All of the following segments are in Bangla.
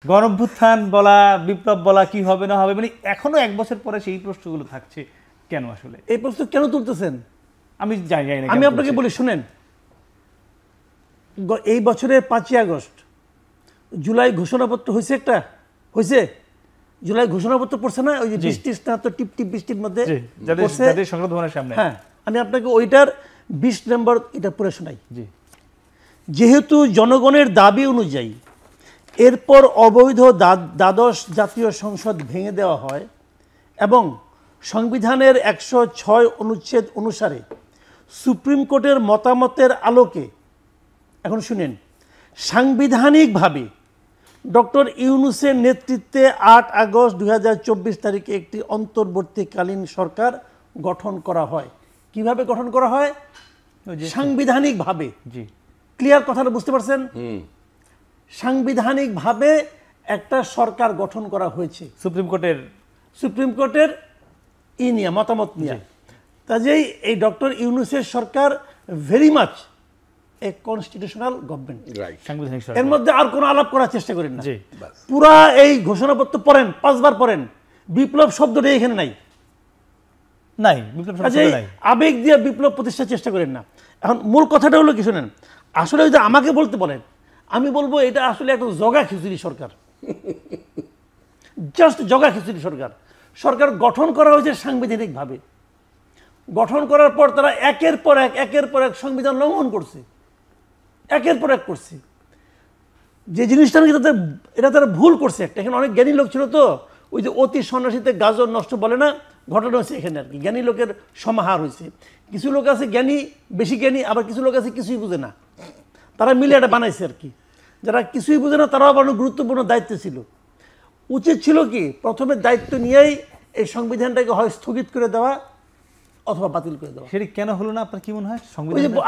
গণঅভ্যুত্থান বলা, বিপ্লব বলা, কি হবে না হবে, মানে এখনো এক বছর পরে সেই প্রশ্নগুলো থাকছে কেন? আসলে এই প্রশ্ন কেন তুলতেছেন আমি জানি না। আমি আপনাকে বলি শুনেন, এই বছরের 5ই আগস্ট জুলাই ঘোষণাপত্র হয়েছে, একটা হয়েছে, জুলাই ঘোষণাপত্র পড়ছে না, ওই যে বৃষ্টির স্নাত টিপ টিপ বৃষ্টির মধ্যে সংসদ ভবনের সামনে। হ্যাঁ, আমি আপনাকে ওইটার 20 নম্বর এটা পড়ে শোনাই। যেহেতু জনগণের দাবি অনুযায়ী এরপর অবৈধ দ্বাদশ জাতীয় সংসদ ভেঙে দেওয়া হয় এবং সংবিধানের 106 অনুচ্ছেদ অনুসারে সুপ্রিম কোর্টের মতামতের আলোকে, এখন শুনেন, সাংবিধানিকভাবে ডক্টর ইউনূসের নেতৃত্বে 8 আগস্ট 2024 তারিখে একটি অন্তর্বর্তীকালীন সরকার গঠন করা হয়। কিভাবে গঠন করা হয়? সাংবিধানিকভাবে। ক্লিয়ার কথাটা বুঝতে পারছেন? সাংবিধানিকভাবে একটা সরকার গঠন করা হয়েছে সুপ্রিম কোর্টের নিয়ে মতামত নিয়ে। কাজেই এই ডক্টর ইউনূসের সরকার very much a constitutional government, এর মধ্যে আর কোনো আলাপ করার চেষ্টা করেন না। পুরা এই ঘোষণাপত্র পড়েন, 5 বার পড়েন, বিপ্লব শব্দটা এখানে নাই। আবেগ দিয়ে বিপ্লব প্রতিষ্ঠার চেষ্টা করেন না। এখন মূল কথাটা হলো কি শুনেন, আসলে যদি আমাকে বলতে বলেন, আমি বলবো এটা আসলে একটা জগা খিচুড়ি সরকার, জাস্ট জগা খিচুড়ি সরকার। সরকার গঠন করা হয়েছে সাংবিধানিকভাবে। গঠন করার পর তারা একের পর এক সংবিধান লঙ্ঘন করছে, একের পর এক করছে। যে জিনিসটা এটা তারা ভুল করছে একটা। এখানে অনেক জ্ঞানী লোক ছিল, তো ওই যে অতি সন্ন্যাসীতে গাজর নষ্ট বলে না, ঘটনা হচ্ছে এখানে আর কি। জ্ঞানী লোকের সমাহার হয়েছে। কিছু লোক আছে জ্ঞানী, বেশি জ্ঞানী, আবার কিছু লোক আছে কিছুই বুঝে না, তারা মিলে এটা বানাইছে আর কি। যারা কিছুই বুঝে না তারাও আবার গুরুত্বপূর্ণ দায়িত্ব ছিল। উচিত ছিল কি প্রথমে দায়িত্ব নিয়েই এই সংবিধানটাকে হয় স্থগিত করে দেওয়া অথবা বাতিল করে দেওয়া। সেটা কেন হলো না আপনার কি মনে হয়?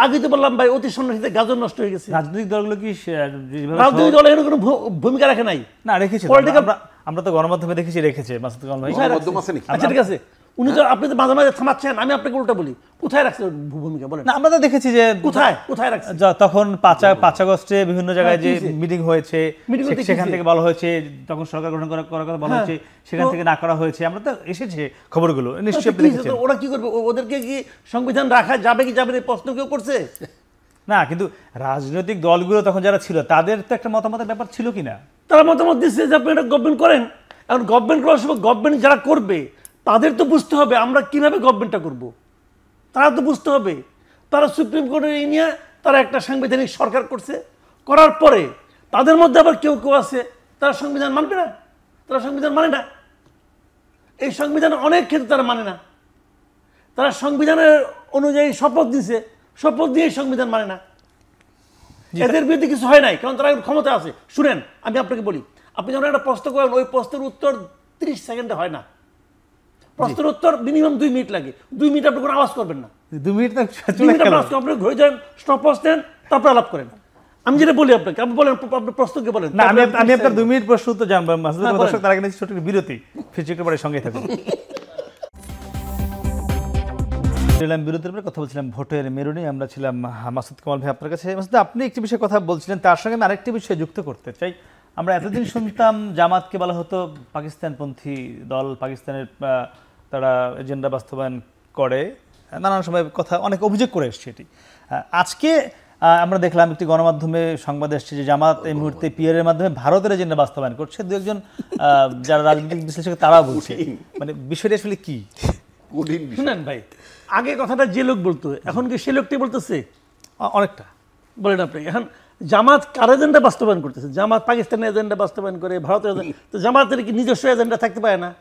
আগে তো বললাম ভাই, অতি সন্ন্যাসীতে গাজর নষ্ট হয়ে গেছে। রাজনৈতিক দলগুলো কি রাজনৈতিক দল এর কোনো ভূমিকা রাখে নাই? না, রেখেছে। আমরা তো গণমাধ্যমে দেখেছি রেখেছে। মাসুদ কামাল ভাই, আচ্ছা ঠিক আছে, উনি তো আপনি তো মাঝে মাঝে থামাচ্ছেন, আমি আপনাকে উল্টা বলি, কোথায় রাখছে ভূমিকা বলেন? না, আমরা তো দেখেছি যে কোথায় রাখছে। তখন 5 আগস্টে বিভিন্ন জায়গায় যে মিটিং হয়েছে, সেখান থেকে বলা হয়েছে তখন সরকার গঠন করার কথা বলা হয়েছে, সেখান থেকে না করা হয়েছে। আমরা তো এসেছে খবরগুলো, নিশ্চয়ই আপনি দেখেছেন। ওরা কি করবে? ওদেরকে কি সংবিধান রাখা যাবে কি যাবে না প্রশ্ন কেউ করছে? না, কিন্তু রাজনৈতিক দলগুলো তখন যারা ছিল তাদের তো একটা মতামতের ব্যাপার ছিল কিনা? তারা মতামত দিচ্ছে যে আপনি এটা গভর্নমেন্ট করেন। এখন গভর্নমেন্ট করার সময় গভর্নমেন্ট যারা করবে তাদের তো বুঝতে হবে আমরা কিভাবে গভর্নমেন্টটা করব। তারা তো বুঝতে হবে। তারা সুপ্রিম কোর্টের নিয়ে তারা একটা সাংবিধানিক সরকার করছে, করার পরে তাদের মধ্যে আবার কেউ কেউ আছে তারা সংবিধান মানবে না, তারা সংবিধান মানে না। এই সংবিধান অনেক ক্ষেত্রে তারা মানে না। তারা সংবিধানের অনুযায়ী শপথ দিছে, শপথ দিয়ে সংবিধান মানে না। এদের বিরুদ্ধে কিছু হয় নাই, কারণ তারা ক্ষমতা আছে। শুনেন, আমি আপনাকে বলি, আপনি যখন একটা প্রশ্ন করেন ওই প্রশ্নের উত্তর 30 সেকেন্ডে হয় না। প্রশ্নের উত্তর মিনিমাম 2 মিনিট লাগে। 2 মিনিট আপনি কোনো আওয়াজ করবেন না। 2 মিনিট আপনি ঘুরে যান, স্টপ দেন, তারপর আলাপ করেন। আমি যেটা বলি আপনাকে, আপনি বলেন, আপনি প্রশ্নকে বলেন। না, আমি আপনার 2 মিনিট প্রশ্ন উত্তর জানবো। দর্শক তার আগে ছোট বিরতি, ফিরছি একটু পরে, সঙ্গে থাকুন। বিরতির পরে কথা বলছিলাম ভোটের মেরুনি। আমরা ছিলাম মাসুদ কামাল ভাই আপনার কাছে। মাসুদ, আপনি একটি বিষয়ে কথা বলছিলেন, তার সঙ্গে আমি আরেকটি বিষয় যুক্ত করতে চাই। আমরা এতদিন শুনতাম জামাতকে বলা হতো পাকিস্তানপন্থী দল, পাকিস্তানের তারা এজেন্ডা বাস্তবায়ন করে, নানান সময় কথা অনেক অভিযোগ করে এসছে এটি। আজকে আমরা দেখলাম একটি গণমাধ্যমে সংবাদ এসছে যে জামাত এই মুহূর্তে পিআরের মাধ্যমে ভারতের এজেন্ডা বাস্তবায়ন করছে। দু একজন যারা রাজনৈতিক বিশ্লেষক তারা বলছে, মানে বিষয়টি আসলে কি? শুনেন ভাই, আগে কথাটা যে লোক বলতো, এখন কি সে লোকটি বলতেছে? অনেকটা বলেন আপনি। এখন জামাত কার এজেন্ডা বাস্তবায়ন করতেছে? জামাত পাকিস্তানের এজেন্ডা বাস্তবায়ন করে, ভারতের তো জামাতের কি নিজস্ব এজেন্ডা থাকতে পারে না?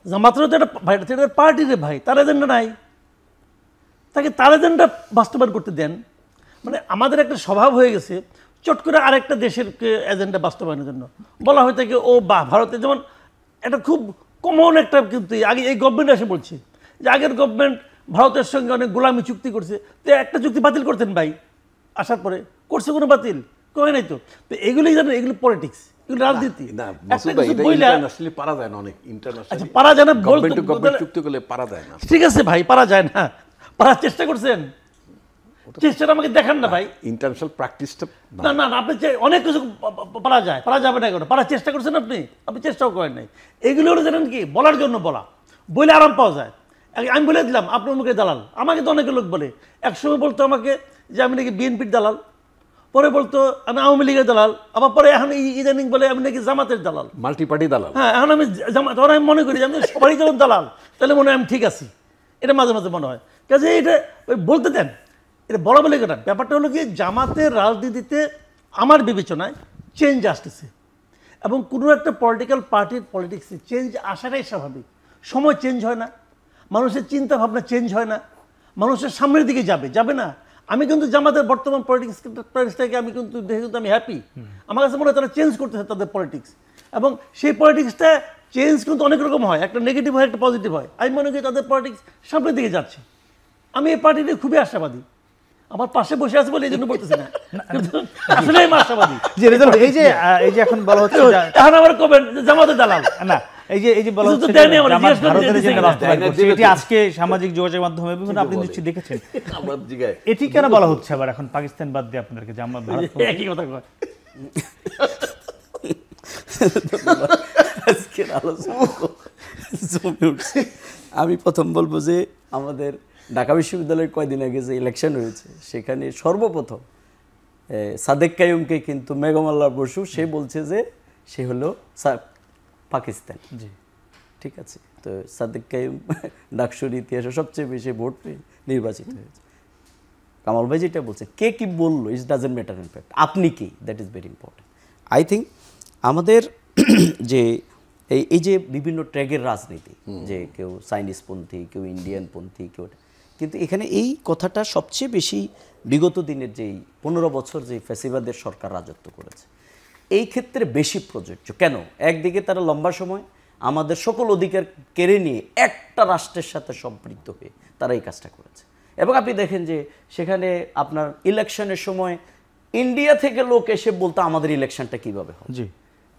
জামাতেরও তো একটা ভাই, পার্টির ভাই, তার এজেন্ডা নাই, তাকে তার এজেন্ডা বাস্তবায়ন করতে দেন। মানে আমাদের একটা স্বভাব হয়ে গেছে চট করে আরেকটা দেশের এজেন্ডা বাস্তবায়নের জন্য বলা হয়ে থাকে ও বা ভারতে। যেমন এটা খুব কমন একটা, কিন্তু আগে এই গভর্নমেন্ট এসে বলছে যে আগের গভর্নমেন্ট ভারতের সঙ্গে অনেক গোলামি চুক্তি করছে, তো একটা চুক্তি বাতিল করতেন ভাই, আসার পরে করছে কোনো বাতিল কয় নাই। তো এগুলোই জানেন, এগুলো পলিটিক্স, এগুলো রাজনীতি। পারা যায় না, ঠিক আছে ভাই, পারা যায় না, পারার চেষ্টা করছেন। চেষ্টাটা আমাকে দেখান না ভাই। ইন্টারন্যাশনাল প্র্যাকটিসটা না না না, আপনি অনেক কিছু পারা যায়, পারা যাবে না, কেন পারার চেষ্টা করছেন আপনি, আপনি চেষ্টাও করেন নাই। এগুলো হলো জানেন কি, বলার জন্য বলা, বলে আরাম পাওয়া যায়। আমি বলে দিলাম আপনার মুখে দালাল, আমাকে তো অনেক লোক বলে। একসময় বলতো আমাকে যে আমি নাকি বিএনপির দালাল, পরে বলতো আমি আওয়ামী লীগের দালাল, আবার পরে এখন ইদানিং বলে আমি নাকি জামাতের দালাল, মাল্টি পার্টি দালাল। হ্যাঁ এখন আমি জামাত, আমি মনে করি যে আমি সবারই যখন দালাল, তাহলে মনে হয় আমি ঠিক আছি, এটা মাঝে মাঝে মনে হয়। কাজে এটা ওই বলতে দেন, এটা বলা বলে কেন। ব্যাপারটা হলো কি, জামাতের রাজনীতিতে আমার বিবেচনায় চেঞ্জ আসতেছে, এবং কোনো একটা পলিটিক্যাল পার্টির পলিটিক্সে চেঞ্জ আসাটাই স্বাভাবিক। সময় চেঞ্জ হয় না, মানুষের চিন্তা ভাবনা চেঞ্জ হয় না, মানুষের সামনের দিকে যাবে না। আমি কিন্তু জামাতের বর্তমান পলিটিক্সটাকে আমি কিন্তু দেখে কিন্তু আমি হ্যাপি। আমার কাছে মনে হয় তারা চেঞ্জ করতেছে তাদের পলিটিক্স, এবং সেই পলিটিক্সটা চেঞ্জ কিন্তু অনেক রকম হয়, একটা নেগেটিভ হয়, একটা পজিটিভ হয়। আমি মনে করি তাদের পলিটিক্স সামনের দিকে যাচ্ছে। আমি এই পার্টিতে খুবই আশাবাদী, আমার পাশে বসে আছে বলে এই জন্য বলতেছি না, কিন্তু আসলে আমি আশাবাদী। যে রেজাল্ট এই যে এখন বলা হচ্ছে এখন আবার কবেন যে জামাতের দালাল, না এই যে বলা হচ্ছে জামাত ভারতের এজেন্ডা বাস্তবায়ন করছে, এটি আজকে সামাজিক যোগাযোগ মাধ্যমে বিভিন্ন আপনি নিশ্চয়ই দেখেছেন। এটি কেন বলা হচ্ছে আবার এখন পাকিস্তান বাদ দিয়ে আপনাদেরকে জামাত ভারত? একই কথা কয়। আজকের আলোচনা জমে উঠছে। আমি প্রথম বলবো যে আমাদের ঢাকা বিশ্ববিদ্যালয়ের কয়দিন আগে যে ইলেকশন হয়েছে, সেখানে সর্বপ্রথম সাদেক কাইয়ুমকে কিন্তু মেঘমাল্লা বসু সে বলছে যে সে হলো পাকিস্তান। জি ঠিক আছে, তো সাদেক কাইয়ুম ডাকসুর ইতিহাসে সবচেয়ে বেশি ভোট পেয়ে নির্বাচিত হয়েছে। কামাল ভাই যেটা বলছে, কে কি বললো it doesn't matter, in fact আপনি কি, that is very important. I think আমাদের যে এই যে বিভিন্ন ট্র্যাগের রাজনীতি, যে কেউ চাইনিজপন্থী, কেউ ইন্ডিয়ানপন্থী, কেউ, কিন্তু এখানে এই কথাটা সবচেয়ে বেশি বিগত দিনের যেই 15 বছর যে ফ্যাসিবাদের সরকার রাজত্ব করেছে, এই ক্ষেত্রে বেশি প্রযোজ্য। কেন? একদিকে তারা লম্বা সময় আমাদের সকল অধিকার কেড়ে নিয়ে একটা রাষ্ট্রের সাথে সম্পৃক্ত হয়ে তারা এই কাজটা করেছে। এবং আপনি দেখেন যে সেখানে আপনার ইলেকশনের সময় ইন্ডিয়া থেকে লোক এসে বলতো আমাদের ইলেকশনটা কীভাবে হবে, জি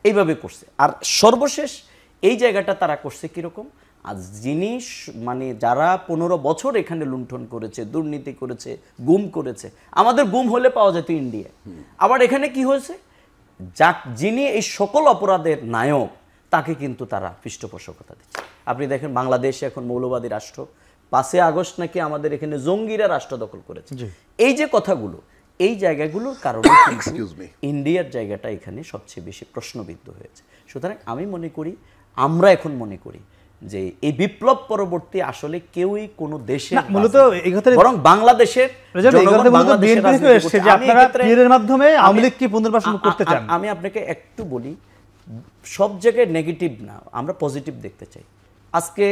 এইভাবে করছে। আর সর্বশেষ এই জায়গাটা তারা করছে কীরকম, আজ জিনিস মানে যারা 15 বছর এখানে লুণ্ঠন করেছে, দুর্নীতি করেছে, গুম করেছে, আমাদের গুম হলে পাওয়া যেত ইন্ডিয়া। আবার এখানে কি হয়েছে, যিনি এই সকল অপরাধের নায়ক তাকে কিন্তু তারা পৃষ্ঠপোষকতা দিচ্ছে। আপনি দেখেন বাংলাদেশ এখন মৌলবাদী রাষ্ট্র, 5 আগস্ট নাকি আমাদের এখানে জঙ্গিরা রাষ্ট্র দখল করেছে। এই যে কথাগুলো, এই জায়গাগুলোর কারণে ইন্ডিয়ার জায়গাটা এখানে সবচেয়ে বেশি প্রশ্নবিদ্ধ হয়েছে। সুতরাং আমি মনে করি, আমরা এখন মনে করি যে এই বিপ্লব পরবর্তী আসলে কেউই কোনো দেশে মূলত এই কথা বরং বাংলাদেশের মাধ্যমে আওয়ামী লীগ কি পুনর্বাসন করতে চান। আমি আপনাকে একটু বলি, সব জায়গায় নেগেটিভ না, আমরা পজিটিভ দেখতে চাই। আজকে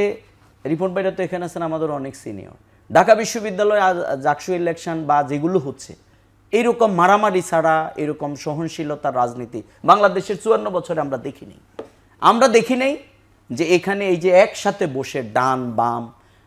রিপন ভাইরা তো এখানে আছেন, আমাদের অনেক সিনিয়র। ঢাকা বিশ্ববিদ্যালয় জাকসু ইলেকশন বা যেগুলো হচ্ছে, এইরকম মারামারি ছাড়া এরকম সহনশীলতার রাজনীতি বাংলাদেশের 54 বছরে আমরা দেখিনি। আমরা দেখি নাই যে এখানে এই যে একসাথে বসে ডান বাম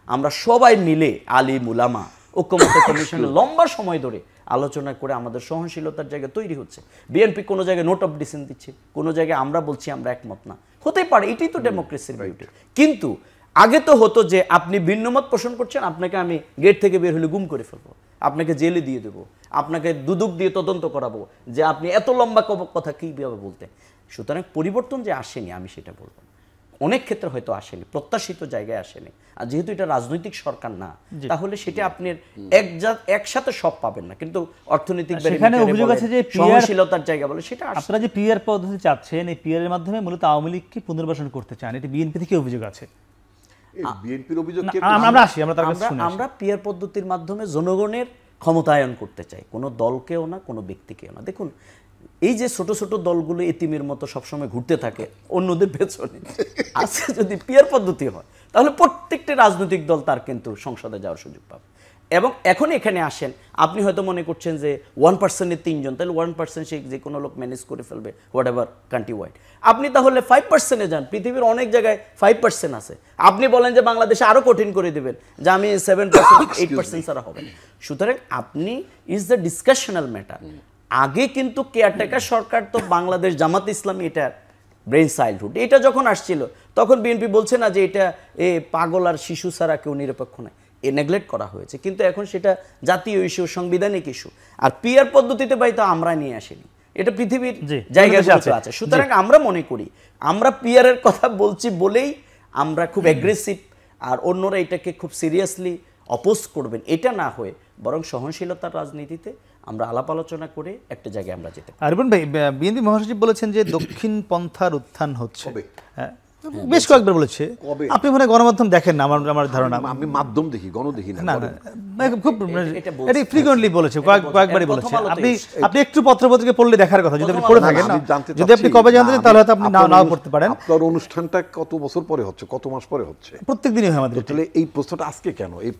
আমরা সবাই মিলে আলিম উলামা ঐক্যমত্য কমিশনে লম্বা সময় ধরে আলোচনা করে আমাদের সহনশীলতার জায়গা তৈরি হচ্ছে। বিএনপি কোনো জায়গায় নোট অফ ডিসেন্ট দিচ্ছে, কোনো জায়গায় আমরা বলছি আমরা একমত না, হতেই পারে, এটাই তো ডেমোক্রেসির বিউটি। কিন্তু আগে তো হতো যে আপনি ভিন্নমত পোষণ করছেন, আপনাকে আমি গেট থেকে বের হলে গুম করে ফেলবো, আপনাকে জেলে দিয়ে দেবো, আপনাকে দুদক দিয়ে তদন্ত করাবো যে আপনি এত লম্বা কথা কীভাবে বলতেন। সুতরাং পরিবর্তন যে আসেনি আমি সেটা বলবো, অনেক ক্ষেত্রে হয়তো আসেনি, প্রত্যাশিত জায়গায় আসেনি। আর যেহেতু এটা রাজনৈতিক সরকার না, তাহলে সেটা আপনি একসাথে সব পাবেন না, কিন্তু অর্থনৈতিক সহনশীলতার জায়গা বলে সেটা। আপনারা যে পিআর পদ্ধতি চাচ্ছেন, এই পিআর এর মাধ্যমে মূলত আওয়ামী লীগকে পুনর্বাসন করতে চান, এটা বিএনপি থেকে অভিযোগ আছে। আমরা পিআর পদ্ধতির মাধ্যমে জনগণের ক্ষমতায়ন করতে চাই, কোনো দলকেও না, কোনো ব্যক্তিকেও না। দেখুন এই যে ছোট ছোট দলগুলো এতিমের মতো সবসময় ঘুরতে থাকে অন্যদের পেছনে, আজকে যদি পিআর পদ্ধতি হয় তাহলে প্রত্যেকটি রাজনৈতিক দল তার কিন্তু সংসদে যাওয়ার সুযোগ পাবে। এবং এখন এখানে আসেন, আপনি হয়তো মনে করছেন যে 1%-এর 3 জন, তাহলে 1% সে যে কোনো লোক ম্যানেজ করে ফেলবে হোয়াট এভার কান্ট্রি ওয়াইড। আপনি তাহলে 5%-এ যান, পৃথিবীর অনেক জায়গায় 5% আছে। আপনি বলেন যে বাংলাদেশে আরও কঠিন করে দেবেন, যে আমি 7%, 8% ছাড়া হবে। সুতরাং আপনি ইজ দ্য ডিসকাশনাল ম্যাটার। আগে কিন্তু কেয়ারটেকার সরকার তো বাংলাদেশ জামাত ইসলামী এটা ব্রেন চাইল্ডহুড, এটা যখন আসছিল তখন বিএনপি বলছে না যে এটা পাগল আর শিশু ছাড়া কেউ নিরপেক্ষ নয়। নেগলেক্ট করা হয়েছে, কিন্তু এখন সেটা জাতীয় ইস্যু, সাংবিধানিক ইস্যু। আর পিআর পদ্ধতিতে ভাই তো আমরা নিয়ে আসিনি, এটা পৃথিবীর জি, জায়গাগুলোতে আছে। সুতরাং আমরা মনে করি আমরা পিআর এর কথা বলছি বলেই আমরা খুব অ্যাগ্রেসিভ, আর অন্যরা এটাকে খুব সিরিয়াসলি অপোজ করবেন, এটা না হয়ে বরং সহনশীলতার রাজনীতিতে আমরা আলাপ আলোচনা করে একটা জায়গায় আমরা যেতে পারি। আর রিপন ভাই, বিএনপি মহাসচিব বলেছেন যে দক্ষিণ পন্থার উত্থান হচ্ছে। কবে? হ্যাঁ, বেশ কয়েকবার বলেছে। কবে? আপনি মনে হয় গণমাধ্যম দেখেন না, আমার ধারণা। আমি মাধ্যম দেখি, গণ দেখি না। না না, খুব এটা ফ্রিকোয়েন্টলি বলেছে, কয়েকবারই এর বলেছে। প্রথম আলোতে আপনি একটু পত্রপত্রিকা পড়লে দেখার কথা, যদি আপনি পড়ে থাকেন না, আমি জানতে যদি আপনি চাচ্ছি, কবে জানতেন না, তাহলে হয়তো আপনি আপনার নাও পড়তে পারেন। আপনার অনুষ্ঠানটা কত বছর পরে হচ্ছে, কত মাস পরে হচ্ছে? প্রত্যেক দিনই হয় আমাদের। তাহলে এই প্রশ্নটা আজকে কেন? এই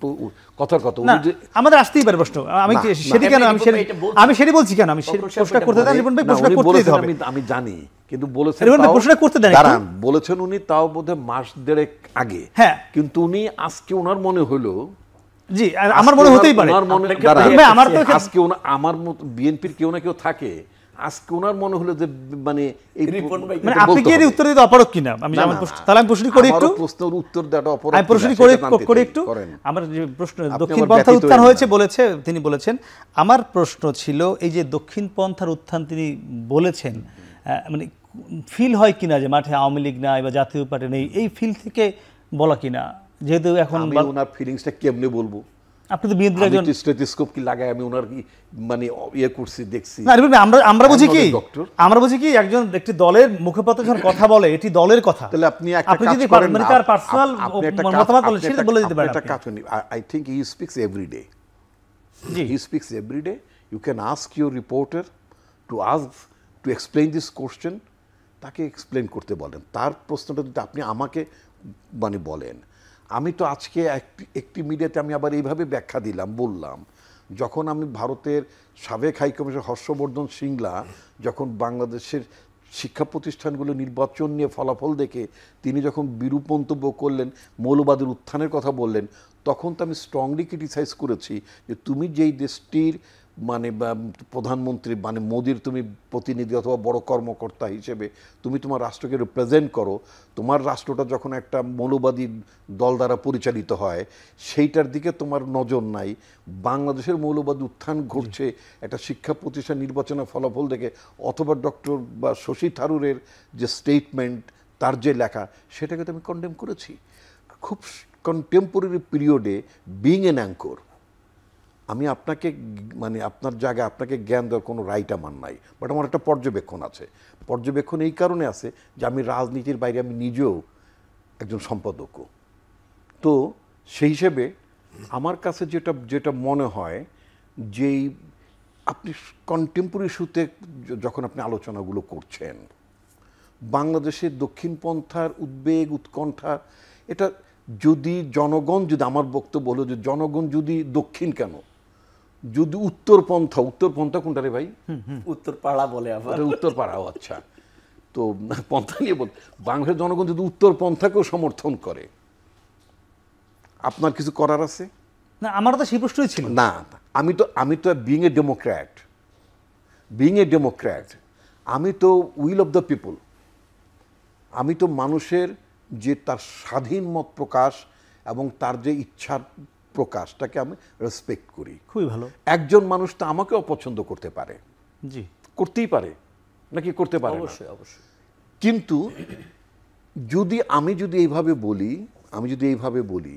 কথার কথা না, উনি যে আমাদের আসতেই পারে প্রশ্ন। আমি না, সেটি কেন, আমি সেটি বলছি কেন, আমি বকর সাহেব প্রশ্ন করতে দেন রিপন ভাই, না, প্রশ্ন উনি করতেই বলেছেন, হবে। আমি জানি, কিন্তু বলেছেন রিপন ভাই, তাও- প্রশ্নটা করতে দেন একটু। দাঁড়ান, বলেছেন উনি তাও বোধহয় মাস দেড়েক আগে। হ্যাঁ। কিন্তু উনি আজকে ওনার মনে হলো, জি, আর আমার মনে হতেই পারে। ওনার মনে, আপনাকে দাঁড়ান, ভাই, আমার তো আজকে আমার মতো বিএনপির কেউ না কেউ থাকে, আজকে ওনার মনে হলো যে মানে এই রিপন ভাই, মানে এটা আপনি বলতে কি এর হবে। উত্তর দিতে অপারক কিনা? আমি না, আমার না, প্রশ্ন, না। তাহলে আমি প্রশ্ন করি একটু। আমারও প্রশ্নের উত্তর দেওয়াটা অপরাধ আমি প্রশ্ন কিনা করি সেটা জানতে করি চাই। একটু। করেন। আমার যে প্রশ্ন, আপনি দক্ষিণ আমার পন্থার ব্যতীত উত্থান হবেন হয়েছে না। বলেছে, তিনি বলেছেন। আমার প্রশ্ন ছিল, এই যে দক্ষিণ পন্থার উত্থান তিনি বলেছেন, মানে ফিল হয় কিনা যে মাঠে আওয়ামী লীগ নাই বা জাতীয় পার্টি নেই, এই ফিল থেকে বলা কিনা? যেহেতু এখন আমি ওনার ফিলিংসটা কেমনে বলবো? আপনি তো বিএনপির একজন। স্টেথোস্কোপ কি লাগায় আমি ওনার কি মানে ইয়ে করছি, দেখছি। না রিপন ভাই, আমরা বুঝি কি, I'm not a doctor. আমরা বুঝি কি, একজন একটি দলের মুখপাত্র যখন কথা বলে, এটি দলের কথা। তাহলে আপনি একটা আপনি কাজ যদি করেন মানে না, তার পার্সোনাল আপনি একটা মতামত বলেন, আপনি সেটা একটা- বলে দিতে আপনি পারেন একটা আপনি। কাজ করেন। I think he speaks every day. G. He speaks every day. You can ask your reporter to explain this question. তাকে এক্সপ্লেন করতে বলেন। তার প্রশ্নটা যদি আপনি আমাকে মানে বলেন, আমি তো আজকে একটি মিডিয়াতে আমি আবার এইভাবে ব্যাখ্যা দিলাম, বললাম, যখন আমি ভারতের সাবেক হাইকমিশনার হর্ষবর্ধন সিংলা যখন বাংলাদেশের শিক্ষা প্রতিষ্ঠানগুলো নির্বাচন নিয়ে ফলাফল দেখে তিনি যখন বিরূপ মন্তব্য করলেন, মৌলবাদের উত্থানের কথা বললেন, তখন তো আমি স্ট্রংলি ক্রিটিসাইজ করেছি যে তুমি যেই দেশটির মানে প্রধানমন্ত্রী মানে মোদির তুমি প্রতিনিধি অথবা বড় কর্মকর্তা হিসেবে তুমি তোমার রাষ্ট্রকে রিপ্রেজেন্ট করো, তোমার রাষ্ট্রটা যখন একটা মৌলবাদী দল দ্বারা পরিচালিত হয় সেইটার দিকে তোমার নজর নাই। বাংলাদেশের মৌলবাদী উত্থান ঘটছে একটা শিক্ষা প্রতিষ্ঠান নির্বাচনের ফলাফল দেখে, অথবা ডক্টর বা শশী থারুরের যে স্টেটমেন্ট, তার যে লেখা, সেটাকে তো আমি কন্ডেম করেছি। খুব কন্টেম্পোরারি পিরিয়ডে বিং এন অ্যাঙ্কর, আমি আপনাকে মানে আপনার জায়গায় আপনাকে জ্ঞান দেওয়ার কোনো রাইট আমার নাই, বাট আমার একটা পর্যবেক্ষণ আছে। পর্যবেক্ষণ এই কারণে আছে যে আমি রাজনীতির বাইরে আমি নিজেও একজন সম্পাদকও। তো সেই হিসেবে আমার কাছে যেটা মনে হয় যে আপনি কন্টেম্পোরারি ইস্যুতে যখন আপনি আলোচনাগুলো করছেন, বাংলাদেশের দক্ষিণপন্থার উদ্বেগ উৎকণ্ঠা, এটা যদি জনগণ, যদি আমার বক্তব্য হলো যে জনগণ যদি দক্ষিণ কেন, যদি উত্তরপন্থা কোনটা রে ভাই? উত্তর পাড়া বলে আবার। উত্তর পাড়াও, আচ্ছা। তো পন্থা নিয়ে বল, বাংলাদেশের জনগণ যদি উত্তরপন্থাকেও সমর্থন করে, আপনার কিছু করার আছে? না, আমারও তো সেই প্রশ্নই ছিল। না, আমি তো বিং এ ডেমোক্র্যাট, আমি তো উইল অফ দ্য পিপল, আমি তো মানুষের যে তার স্বাধীন মত প্রকাশ এবং তার যে ইচ্ছার প্রকাশটাকে আমি রেসপেক্ট করি। খুবই ভালো। একজন মানুষ তো আমাকে অপছন্দ করতে পারে, জি, করতেই পারে, নাকি করতে পারে না? অবশ্যই অবশ্যই। কিন্তু আমি যদি এইভাবে বলি,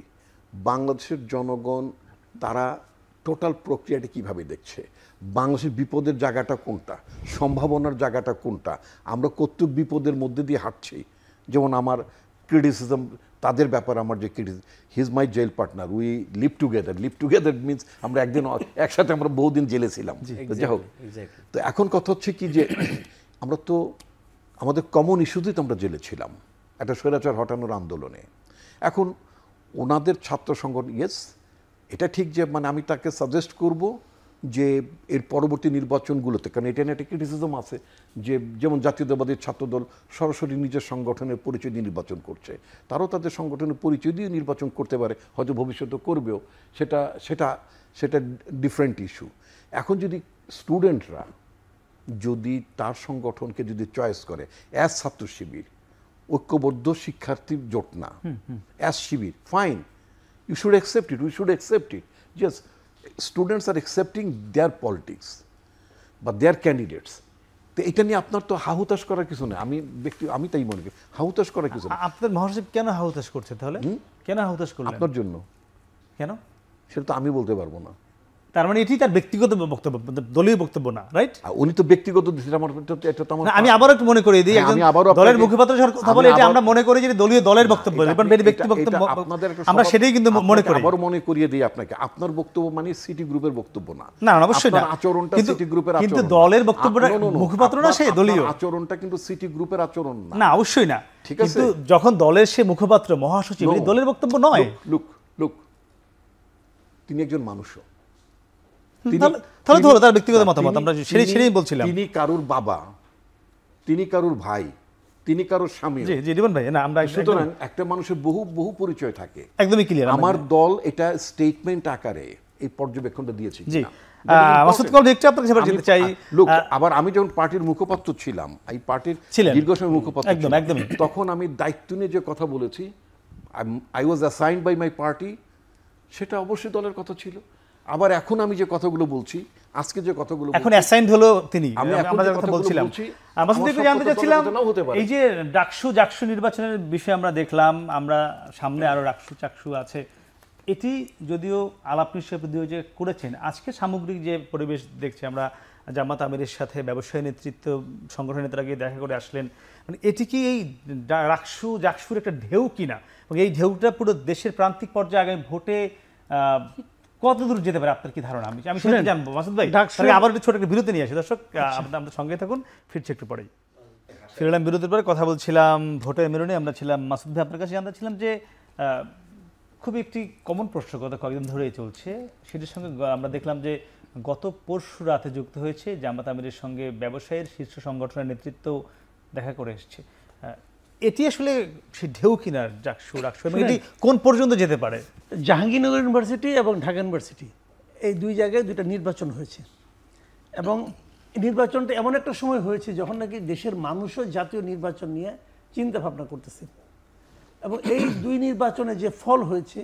বাংলাদেশের জনগণ তারা টোটাল প্রক্রিয়াটি কিভাবে দেখছে, বাংলাদেশের বিপদের জায়গাটা কোনটা, সম্ভাবনার জায়গাটা কোনটা, আমরা কতটুক বিপদের মধ্যে দিয়ে হাঁটছি। যেমন আমার ক্রিটিসিজম তাদের ব্যাপারে, আমার যে criticism, he is my jail partner, we live together means আমরা একদিন একসাথে আমরা বহুদিন জেলে ছিলাম। যাই হোক, তো এখন কথা হচ্ছে কি যে আমরা তো আমাদের কমন ইস্যুতেই তো আমরা জেলে ছিলাম একটা স্বৈরাচার হটানোর আন্দোলনে। এখন ওনাদের ছাত্র সংগঠন, ইয়েস এটা ঠিক যে মানে আমি তাকে সাজেস্ট করব যে এর পরবর্তী নির্বাচনগুলোতে, কারণ এটা নিয়ে একটা ক্রিটিসিজম আছে যে যেমন জাতীয়তাবাদী ছাত্রদল সরাসরি নিজের সংগঠনের পরিচয় দিয়ে নির্বাচন করছে, তারাও তাদের সংগঠনের পরিচয় দিয়ে নির্বাচন করতে পারে, হয়তো ভবিষ্যতে করবেও, সেটা ডিফারেন্ট ইস্যু। এখন যদি স্টুডেন্টরা যদি তার সংগঠনকে যদি চয়েস করে অ্যাজ ছাত্র শিবির, ঐক্যবদ্ধ শিক্ষার্থী জোট না, as Shibir, fine, You should accept it. We should accept it. Yes, students are accepting their politics, but their candidates. তো এটা নিয়ে আপনার তো হাহুতাশ করার কিছু নেই। আমি তাই মনে করি হাহুতাশ করার কিছু নেই। আপনার মহাসচিব কেন হাহুতাশ করছে তাহলে? কেন হাহুতাশ করলেন? আপনার জন্য। কেন? সেটা তো আমি বলতে পারবো না। তার মানে এটি তার ব্যক্তিগত বক্তব্য, দলীয় বক্তব্য না, রাইট? উনি তো ব্যক্তিগত দিচ্ছেন, আমার এটা তো আমার। আমি আবারও একটু মনে করিয়ে দিই, একজন দলের মুখপাত্র কথা বলে এটা আমরা মনে করি যে দলীয় দলের বক্তব্য, ব্যক্তি বক্তব্য আমরা সেটাই কিন্তু মনে করি। আবারও মনে করিয়ে দিই আপনাকে, আপনার বক্তব্য মানে সিটি গ্রুপের বক্তব্য না। না অবশ্যই না, আচরণটা সিটি গ্রুপের আচরণ, কিন্তু দলের বক্তব্যটা মুখপাত্র না, সে দলীয় আচরণটা কিন্তু সিটি গ্রুপের আচরণ না। না অবশ্যই না, ঠিক আছে। কিন্তু যখন দলের সে মুখপাত্র মহাসচিব, এই দলের বক্তব্য নয়। লুক তিনি একজন মানুষও, তাহলে ধরো তার ব্যক্তিগত মতামত, আমরা সেটাই বলছিলাম। তিনি কারুর বাবা, তিনি কারুর ভাই, তিনি কারোর স্বামী। জি জি রিপন ভাই, না আমরা সুতরাং একটা মানুষের বহু পরিচয় থাকে। একদমই ক্লিয়ার। আমার দল এটা স্টেটমেন্ট আকারে এই পর্যবেক্ষণটা দিয়েছে। জি মাসুদ কল একটু আপনার কাছে যেতে চাই। লোক আবার আমি যখন পার্টির মুখপাত্র ছিলাম, এই পার্টির দীর্ঘ সময় মুখপাত্র, একদমই তখন আমি দায়িত্ব নিয়ে যে কথা বলেছি, I was assigned by my party, সেটা অবশ্যই দলের কথা ছিল। আবার এখন আমি যে কথাগুলো বলছি, আজকে যে কথাগুলো এখন অ্যাসাইন্ড হলো তিনি, আমরা যে কথা বলছিলাম, মাসুদ একটু জানতে চাচ্ছিলাম এই যে জাকসু নির্বাচনের বিষয়ে আমরা দেখলাম, আমরা সামনে আরো চাকসু আছে, এটি যদিও আলাপ নিশ্চয় যে করেছেন, আজকে সামগ্রিক যে পরিবেশ দেখছি আমরা, জামাত আমিরের সাথে ব্যবসায়ী নেতৃত্ব সংগঠনের নেতারা গিয়ে দেখা করে আসলেন, মানে এটি কি এই জাকসুর একটা ঢেউ কিনা, এবং এই ঢেউটা পুরো দেশের প্রান্তিক পর্যায়ে আগামী ভোটে কত দূর যেতে পারে আপনার কি ধারণা? আমি সেটা জানবো মাসুদ ভাই। আবার একটু ছোট একটা বিরতি নিয়ে আসি, দর্শক আপনার সঙ্গে থাকুন, ফিরছি একটু পরেই। ফিরলাম বিরতির পরে, কথা বলছিলাম ভোটের মেরুনে, আমরা ছিলাম মাসুদ ভাই আপনার কাছে জানতে ছিলাম যে খুবই একটি কমন প্রশ্ন গত কয়েকদিন ধরেই চলছে, সেটির সঙ্গে আমরা দেখলাম যে গত পরশু রাতে যুক্ত হয়েছে জামাত আমিরের সঙ্গে ব্যবসায়ীর শীর্ষ সংগঠনের নেতৃত্ব দেখা করে এসছে। এটি আসলে সে ঢেউ কিনার জাকসু এবং এটি কোন পর্যন্ত যেতে পারে? জাহাঙ্গীরনগর ইউনিভার্সিটি এবং ঢাকা ইউনিভার্সিটি এই দুই জায়গায় দুইটা নির্বাচন হয়েছে, এবং নির্বাচনটা এমন একটা সময় হয়েছে যখন নাকি দেশের মানুষও জাতীয় নির্বাচন নিয়ে চিন্তা ভাবনা করতেছে, এবং এই দুই নির্বাচনে যে ফল হয়েছে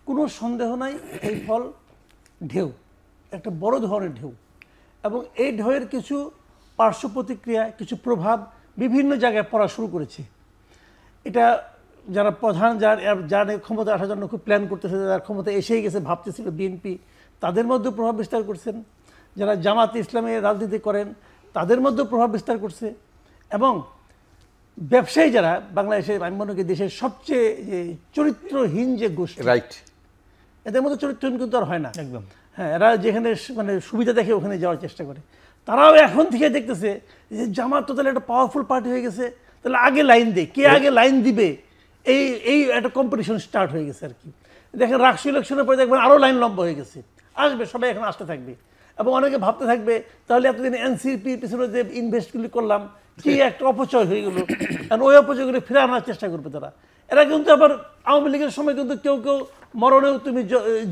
কোনো সন্দেহ নাই এই ফল ঢেউ, একটা বড় ধরনের ঢেউ, এবং এই ঢেউয়ের কিছু পার্শ্ব প্রতিক্রিয়া, কিছু প্রভাব বিভিন্ন জায়গায় পড়া শুরু করেছে। এটা যারা প্রধান, যার ক্ষমতা আসার জন্য খুব প্ল্যান করতেছে, যার ক্ষমতা এসেই গেছে ভাবতেছিল বিএনপি, তাদের মধ্যেও প্রভাব বিস্তার করছেন। যারা জামাত ইসলামের রাজনীতি করেন তাদের মধ্যেও প্রভাব বিস্তার করছে, এবং ব্যবসায়ী যারা বাংলাদেশে, আমি মনে করি দেশের সবচেয়ে যে চরিত্রহীন যে গোষ্ঠী, রাইট, এদের মধ্যে চরিত্রহীন কিন্তু আর হয় না একদম। হ্যাঁ, এরা যেখানে মানে সুবিধা দেখে ওখানে যাওয়ার চেষ্টা করে। তারাও এখন থেকে দেখতেছে যে জামাত তো তাহলে একটা পাওয়ারফুল পার্টি হয়ে গেছে, তাহলে আগে লাইন দেয়, কে আগে লাইন দিবে, এই একটা কম্পিটিশন স্টার্ট হয়ে গেছে আর কি। দেখেন রাষ্ট্র ইলেকশনের পরে দেখবেন আরও লাইন লম্বা হয়ে গেছে, আসবে, সবাই এখন আসতে থাকবে, এবং অনেকে ভাবতে থাকবে তাহলে এতদিন এনসিপির পিছনে যে ইনভেস্টগুলি করলাম কি একটা অপচয় হয়ে গেল, কারণ ওই অপচয়গুলি ফিরে আনার চেষ্টা করবে তারা। এরা কিন্তু আবার আওয়ামী লীগের সময় কিন্তু কেউ মরণেও তুমি,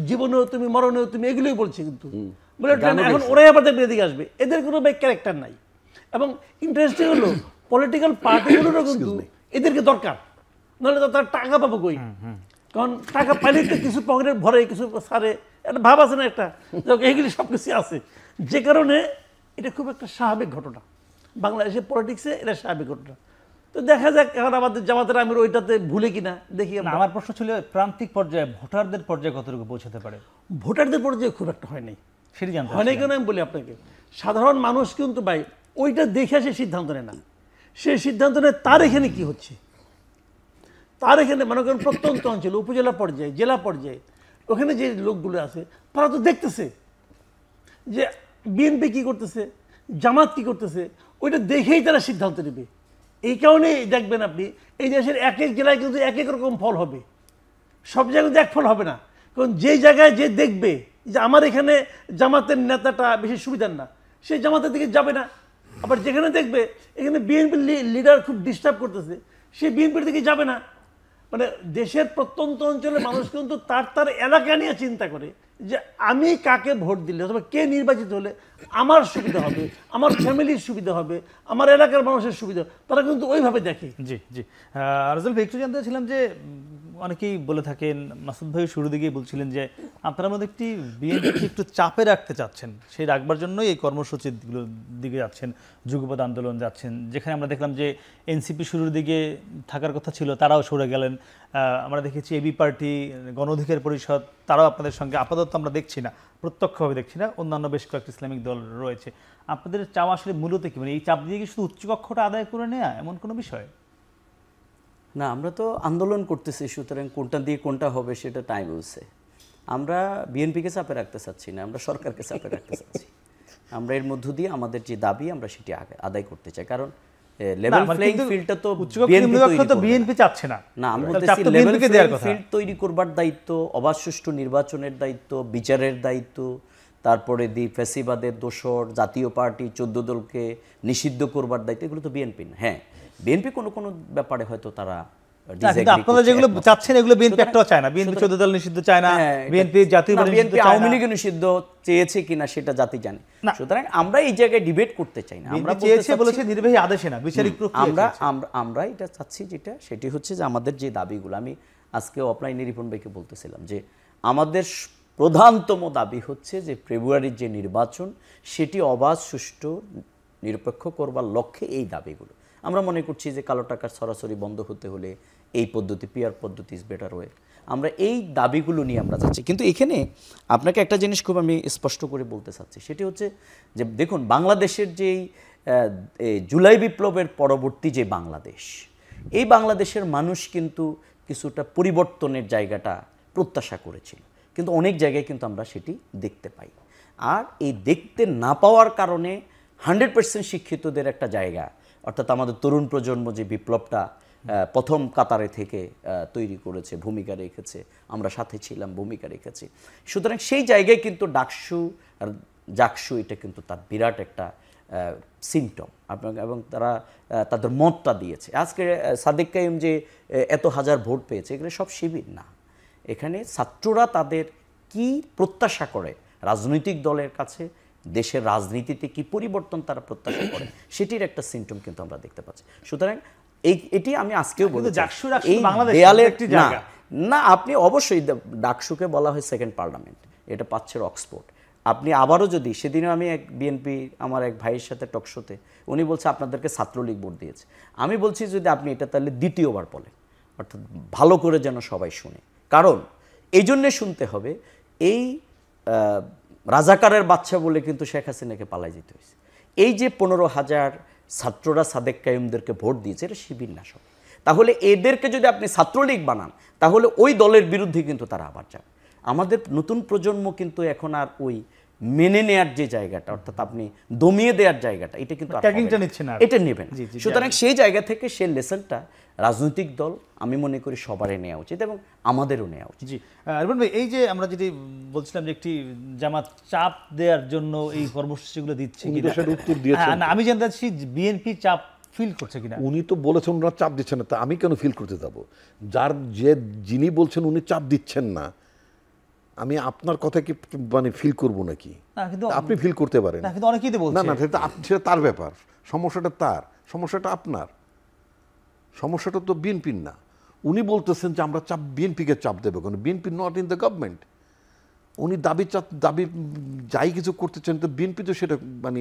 জীবনেও তুমি, মরণেও তুমি, এগুলোই বলছে কিন্তু, বলে এখন ওরাই আবার দেখবে এদিকে আসবে, এদের কোনো ক্যারেক্টার নাই। এবং ইন্টারেস্টিং হলো পলিটিক্যাল পার্টিগুলোরও কিন্তু এদেরকে দরকার, নাহলে তো তার টাকা পাবো কই, কারণ টাকা পাইলে তো কিছু পকেটে ভরে, কিছু সারে, একটা ভাব আছে না একটা, এইগুলি সব কিছু আছে, যে কারণে এটা খুব একটা স্বাভাবিক ঘটনা বাংলাদেশের পলিটিক্সে, এটা স্বাভাবিক ঘটনা। তো দেখা যাক এখন আমাদের জামাতের আমির ওইটাতে ভুলে কিনা দেখি। আমার প্রশ্ন ছিল প্রান্তিক পর্যায়ে ভোটারদের পর্যায়ে কতটুকু পৌঁছাতে পারে? ভোটারদের পর্যায়ে খুব একটা হয় নাই, সেটি জানতে হয় নাই কেন আমি বলি আপনাকে, সাধারণ মানুষ কিন্তু ভাই ওইটা দেখে সে সিদ্ধান্ত নেয় না, সে সিদ্ধান্ত নেয় তার এখানে কি হচ্ছে, তার এখানে মনে করেন প্রত্যন্ত অঞ্চল, উপজেলা পর্যায়ে, জেলা পর্যায়ে, ওখানে যে লোকগুলো আছে তারা তো দেখতেছে যে বিএনপি কি করতেছে, জামাত কি করতেছে, ওইটা দেখেই তারা সিদ্ধান্ত নেবে। এই কারণেই দেখবেন আপনি এই দেশের এক এক জেলায় কিন্তু এক এক রকম ফল হবে, সব জায়গায় এক ফল হবে না, কারণ যে জায়গায় যে দেখবে যে আমার এখানে জামাতের নেতাটা বেশি সুবিধার না, সে জামাতের দিকে যাবে না। আবার যেখানে দেখবে এখানে বিএনপির লিডার খুব ডিস্টার্ব করতেছে, সে বিএনপির দিকে যাবে না। মানে দেশের প্রত্যন্ত অঞ্চলের মানুষ কিন্তু তার এলাকা নিয়ে চিন্তা করে যে আমি কাকে ভোট দিলে অথবা কে নির্বাচিত হলে আমার সুবিধা হবে, আমার ফ্যামিলির সুবিধা হবে, আমার এলাকার মানুষের সুবিধা, তারা কিন্তু ওইভাবে দেখে। জি জি রাজল ভাই, একটু জানতে চাইছিলাম যে অনেকেই বলে থাকেন, মাসুদ ভাই শুরু দিকেই বলছিলেন যে আপনারা মধ্যে একটি বিএনপিকে একটু চাপে রাখতে চাচ্ছেন, সেই রাখবার জন্যই এই কর্মসূচিগুলোর দিকে যাচ্ছেন, যুগপৎ আন্দোলন যাচ্ছেন, যেখানে আমরা দেখলাম যে এনসিপি শুরুর দিকে থাকার কথা ছিল, তারাও সরে গেলেন। আমরা দেখেছি এবি পার্টি, গণ অধিকার পরিষদ, তারাও আপনাদের সঙ্গে আপাতত আমরা দেখছি না, প্রত্যক্ষভাবে দেখছি না, অন্যান্য বেশ কয়েকটি ইসলামিক দল রয়েছে। আপনাদের চাওয়া আসলে মূলত কি, মানে এই চাপ দিয়ে কি শুধু উচ্চকক্ষটা আদায় করে নেয়া, এমন কোনো বিষয়? না, আমরা তো আন্দোলন করতেছি, সুতরাং কোনটা দিয়ে কোনটা হবে সেটা টাইম বলছে। আমরা বিএনপিকে চাপে রাখতে চাচ্ছি না, আমরা সরকারকে চাপে রাখতে চাচ্ছি। আমরা এর মধ্য দিয়ে আমাদের যে দাবি আমরা সেটি আদায় করতে চাই, কারণ লেভেল প্লেইং ফিল্ডটা তো বিএনপি চাচ্ছে না। না, আমি বলতেছি লেভেল প্লেইং ফিল্ড তৈরি করবার দায়িত্ব, অবাধ সুষ্ঠু নির্বাচনের দায়িত্ব, বিচারের দায়িত্ব, তারপরে ফ্যাসিবাদের দোসর, জাতীয় পার্টি 14 দলকে নিষিদ্ধ করবার দায়িত্ব, এগুলো তো বিএনপি না। হ্যাঁ, বিএনপি কোনো কোনো ব্যাপারে হয়তো তারা, আপনারা যেগুলো চাচ্ছেন এগুলো বিএনপি একটাও চায় না। বিএনপি 14 দল নিষিদ্ধ চায় না, বিএনপি জাতীয় পার্টি নিষিদ্ধ চায় না, আওয়ামী লীগ নিষিদ্ধ চেয়েছে কিনা সেটা জাতি জানে। সুতরাং আমরা এই জায়গায় ডিবেট করতে চাই না। আমরা চেয়েছে বলেছে নির্বাহী আদেশে না, বিচারিক প্রক্রিয়া। আমরা এটা চাচ্ছি যেটা, সেটি হচ্ছে যে আমাদের যে দাবিগুলো, আমি আজকে অফলাইনে রিপন ভাইকে বলতেছিলাম যে আমাদের প্রধানতম দাবি হচ্ছে যে ফেব্রুয়ারির যে নির্বাচন সেটি অবাধ সুষ্ঠু নিরপেক্ষ করবার লক্ষ্যে এই দাবিগুলো। আমরা মনে করছি যে কালো টাকার সরাসরি বন্ধ হতে হলে এই পদ্ধতি, পিআর পদ্ধতি ইজ বেটার ওয়ে। আমরা এই দাবিগুলো নিয়ে আমরা যাচ্ছি। কিন্তু এখানে আপনাকে একটা জিনিস খুব আমি স্পষ্ট করে বলতে চাচ্ছি, সেটি হচ্ছে যে দেখুন, বাংলাদেশের যেই জুলাই বিপ্লবের পরবর্তী যে বাংলাদেশ, এই বাংলাদেশের মানুষ কিন্তু কিছুটা পরিবর্তনের জায়গাটা প্রত্যাশা করেছিল, কিন্তু অনেক জায়গায় কিন্তু আমরা সেটি দেখতে পাই। আর এই দেখতে না পাওয়ার কারণে 100% শিক্ষিতদের একটা জায়গা, অর্থাৎ আমাদের তরুণ প্রজন্ম যে বিপ্লবটা প্রথম কাতারে থেকে তৈরি করেছে, ভূমিকা রেখেছে, আমরা সাথে ছিলাম, ভূমিকা রেখেছি। সুতরাং সেই জায়গায় কিন্তু ডাকসু আর জাকসু এটা কিন্তু তার বিরাট একটা সিমটম, এবং তারা তাদের মতটা দিয়েছে। আজকে সাদেক কাইম যে এত হাজার ভোট পেয়েছে, এগুলো সব শিবির না। এখানে ছাত্ররা তাদের কি প্রত্যাশা করে রাজনৈতিক দলের কাছে, দেশের রাজনীতিতে কি পরিবর্তন তারা প্রত্যাশা করে, সেটির একটা সিমটম কিন্তু আমরা দেখতে পাচ্ছি। সুতরাং এটি আমি আজকেও বলি, এই দেয়ালের না, আপনি অবশ্যই ডাকসুকে বলা হয় সেকেন্ড পার্লামেন্ট, এটা পাচ্ছে অক্সফোর্ড। আপনি আবারও যদি, সেদিনও আমি এক বিএনপি আমার এক ভাইয়ের সাথে টকশোতে, উনি বলছে আপনাদেরকে ছাত্রলীগ ভোট দিয়েছে। আমি বলছি যদি আপনি এটা তাহলে দ্বিতীয়বার বলেন, অর্থাৎ ভালো করে যেন সবাই শুনে। কারণ এই জন্যে শুনতে হবে, এই রাজাকারের বাচ্চা বলে কিন্তু শেখ হাসিনাকে পালাই যেতে হয়েছে। এই যে 15,000 ছাত্ররা সাদেক কাইমদেরকে ভোট দিয়েছে, এটা শিবির না সব। তাহলে এদেরকে যদি আপনি ছাত্রলীগ বানান, তাহলে ওই দলের বিরুদ্ধে কিন্তু তারা আবার যাবে। আমাদের নতুন প্রজন্ম কিন্তু এখন আর ওই মেনে নেয়ার যে জায়গাটা, অর্থাৎ আপনি দমিয়ে দেওয়ার জায়গাটা, এটা কিন্তু এটা নেবেন। সুতরাং সেই জায়গা থেকে সে লেসনটা রাজনৈতিক দল আমি মনে করি সবারই নেওয়া উচিত, এবং আমাদেরও নেওয়া উচিত। জি, রিপন ভাই, এই যে আমরা যেটি বলছিলাম যে একটি জামাত চাপ দেওয়ার জন্য এই কর্মসূচিগুলো দিচ্ছে, উত্তর দিয়েছেন, আমি জানতে চাচ্ছি বিএনপি চাপ ফিল করছে কিনা। উনি তো বলেছেন ওনারা চাপ দিচ্ছেন না, তা আমি কেন ফিল করতে যাব? যিনি বলছেন উনি চাপ দিচ্ছেন না, আমি আপনার কথা কি মানে ফিল করবো নাকি? আপনি ফিল করতে পারেন না, কিন্তু অনেকেই তো বলছে। না, সেটা তার ব্যাপার, সমস্যাটা তার, সমস্যাটা আপনার, সমস্যাটা তো বিএনপির না। উনি বলতেছেন যে আমরা বিএনপিকে চাপ দেবো, কারণ BNP not in the government. উনি দাবি যাই কিছু করতে চান, তো বিএনপি তো সেটা মানে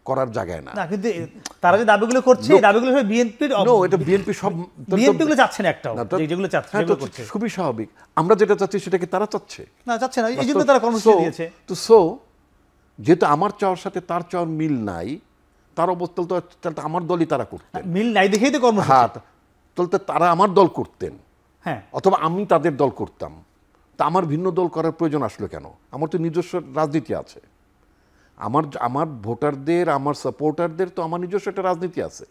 করার জায়গায় না। কিন্তু তারা যে দাবিগুলো করছে, দাবিগুলো বিএনপির, এটা বিএনপি সব বিএনপিগুলো চাচ্ছে না একটাও, যেগুলো চাচ্ছে খুবই স্বাভাবিক। আমরা যেটা চাচ্ছি সেটা কি তারা চাচ্ছে না? চাচ্ছে না, এই জন্য তারা কর্মসূচি দিয়েছে। তো যেহেতু আমার চাওয়ার সাথে তার চাওয়ার মিল নাই, তার অবস্থা তো আমার দলই তারা করতেন, মিল নাই দেখেই তো কর্মসূচি। হ্যাঁ, তাহলে তারা আমার দল করতেন, হ্যাঁ, অথবা আমি তাদের দল করতাম। তা আমার ভিন্ন দল করার প্রয়োজন আসলো কেন? আমার তো নিজস্ব রাজনীতি আছে, আমার ভোটারদের, আমার সাপোর্টারদের তো আমার নিজস্ব একটা রাজনীতি আছে।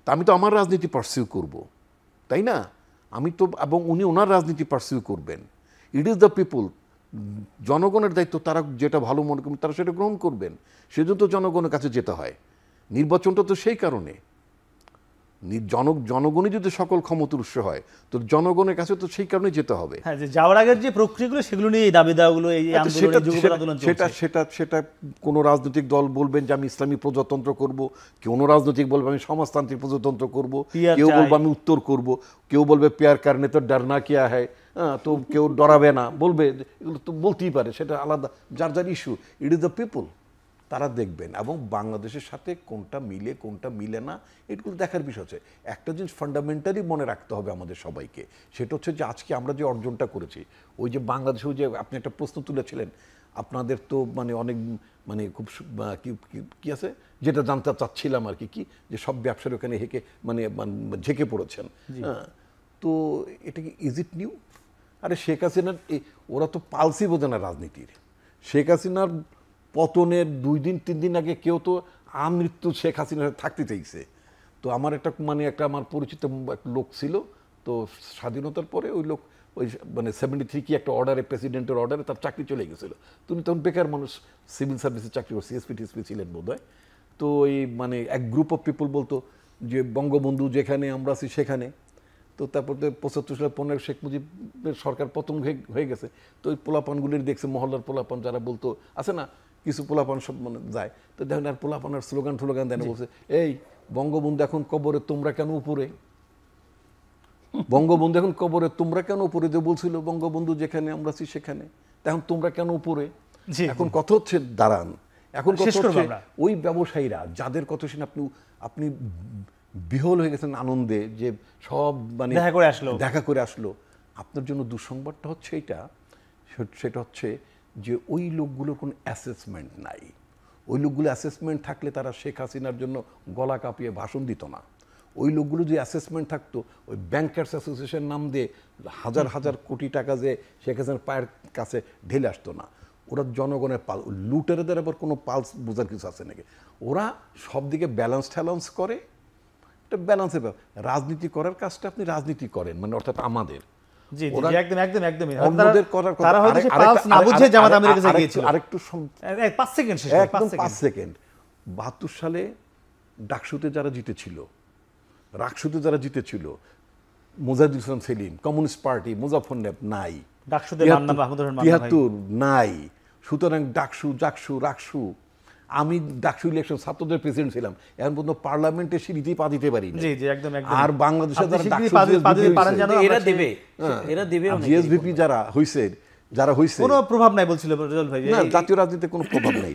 তা আমি তো আমার রাজনীতি পারসিউ করব, তাই না? আমি তো, এবং উনি ওনার রাজনীতি পারসিউ করবেন। ইট ইজ দ্য পিপুল, জনগণের দায়িত্ব, তারা যেটা ভালো মনে করবেন তারা সেটা গ্রহণ করবেন। সেজন্য তো জনগণের কাছে যেতে হয়। নির্বাচনটা তো সেই কারণে। জনগণই যদি সকল ক্ষমতার উৎস হয় তো জনগণের কাছে তো সেই কারণে যেতে হবে। হ্যাঁ, যে যাওয়ার আগের যে প্রক্রিয়াগুলো সেগুলো নিয়ে এই দাবি দাওয়াগুলো, এই আচ্ছা, আন্দোলন, সেটা এই যুগপৎ আন্দোলন সেটা চলছে। সেটা সেটা কোনো রাজনৈতিক দল বলবেন যে আমি ইসলামী প্রজাতন্ত্র করব, কোনো রাজনৈতিক বলবে আমি সমাজতান্ত্রিক প্রজাতন্ত্র করব, পিয়ার কেউ চাই। বলবে আমি উত্তর করব, কেউ বলবে পেয়ার কারণে তো ডরনা কিয়া হয়, তো কেউ ডরাবে না বলবে, এগুলো তো বলতেই পারে, সেটা আলাদা, যার যার issue. It is the people, তারা দেখবেন। এবং বাংলাদেশের সাথে কোনটা মিলে কোনটা মিলে না এগুলো দেখার বিষয় হচ্ছে। একটা জিনিস ফান্ডামেন্টালি মনে রাখতে হবে আমাদের সবাইকে, সেটা হচ্ছে যে আজকে আমরা যে অর্জনটা করেছি, ওই যে বাংলাদেশেও যে আপনি একটা প্রশ্ন তুলেছিলেন, আপনাদের তো মানে অনেক মানে খুব কি আছে যেটা জানতে চাচ্ছিলাম আর কি যে সব ব্যবসার ওখানে মানে ঝেঁকে পড়েছেন। হ্যাঁ, তো এটা কি ইজ ইট নিউ? আরে শেখ হাসিনার ওরা তো পালসই বোঝে না রাজনীতির। শেখ হাসিনার পতনের 2 দিন 3 দিন আগে কেউ তো আমৃত্যু শেখ হাসিনার থাকতে চাইছে। তো আমার একটা আমার পরিচিত এক লোক ছিল, তো স্বাধীনতার পরে ওই লোক ওই মানে 73 কি একটা অর্ডারে, প্রেসিডেন্টের অর্ডারে তার চাকরি চলে গেছিল। তুমি তখন বেকার মানুষ, সিভিল সার্ভিসে চাকরি করছে, সিএসপি টিএসপি ছিলেন বোধহয়। তো এই মানে এক গ্রুপ অফ পিপল বলতো যে বঙ্গবন্ধু যেখানে আমরা আছি সেখানে। তো তারপর তো 75 সালে 15 শেখ মুজিবের সরকার পতন হয়ে গেছে। তো ওই পোলাপানগুলির দেখছে, মহল্লার পোলাপান যারা বলতো আছে না, কিছু পোলাপান সব মানে যায়, তো দেখেন আর পোলাপানের স্লোগান দেয় না, বলছে এই বঙ্গবন্ধু এখন কবরে তোমরা কেন উপরে, বঙ্গবন্ধু এখন কবরে তোমরা কেন উপরে, যে বলছিল বঙ্গবন্ধু যেখানে আমরা আছি সেখানে, এখন তোমরা কেন উপরে। এখন কথা হচ্ছে দাঁড়ান, এখন কথা হচ্ছে ওই ব্যবসায়ীরা যাদের কথা শুনে আপনি বিহল হয়ে গেছেন আনন্দে, যে সব মানে দেখা করে আসলো। আপনার জন্য দুঃসংবাদটা হচ্ছে সেটা হচ্ছে যে ওই লোকগুলোর কোনো অ্যাসেসমেন্ট নাই। ওই লোকগুলো অ্যাসেসমেন্ট থাকলে তারা শেখ হাসিনার জন্য গলা কাঁপিয়ে ভাষণ দিত না। ওই লোকগুলো যে অ্যাসেসমেন্ট থাকতো, ওই ব্যাংকার্স অ্যাসোসিয়েশন নাম দিয়ে হাজার হাজার কোটি টাকা যে শেখ হাসিনার পায়ের কাছে ঢেলে আসতো না। ওরা জনগণের লুটেরাদের আবার কোনো পালস বোঝার কিছু আছে নাকি? ওরা সব দিকে ব্যালেন্স করে, এটা ব্যালেন্সের ব্যাপার। রাজনীতি করার কাজটা আপনি রাজনীতি করেন, মানে অর্থাৎ আমাদের আরেকটু 5 সেকেন্ড 72 সালে ডাকসুতে যারা জিতেছিল, রাকসুতে যারা জিতেছিল, মোজাহিদুল ইসলাম সেলিম, কমিউনিস্ট পার্টি, মুজাফফরনগর নাই, 73 নাই। সুতরাং জাকসু রাকসু, আমি ডাকসু ইলেকশন ছাত্রদের প্রেসিডেন্ট ছিলাম, এখন পর্যন্ত পার্লামেন্টে সিঁড়িতেই পা দিতে পারি না। আর বাংলাদেশে জিএসভিপি যারা হইছে কোনো প্রভাব নাই বলছিল ভাই, জাতীয় রাজনীতিতে কোনো প্রভাব নেই।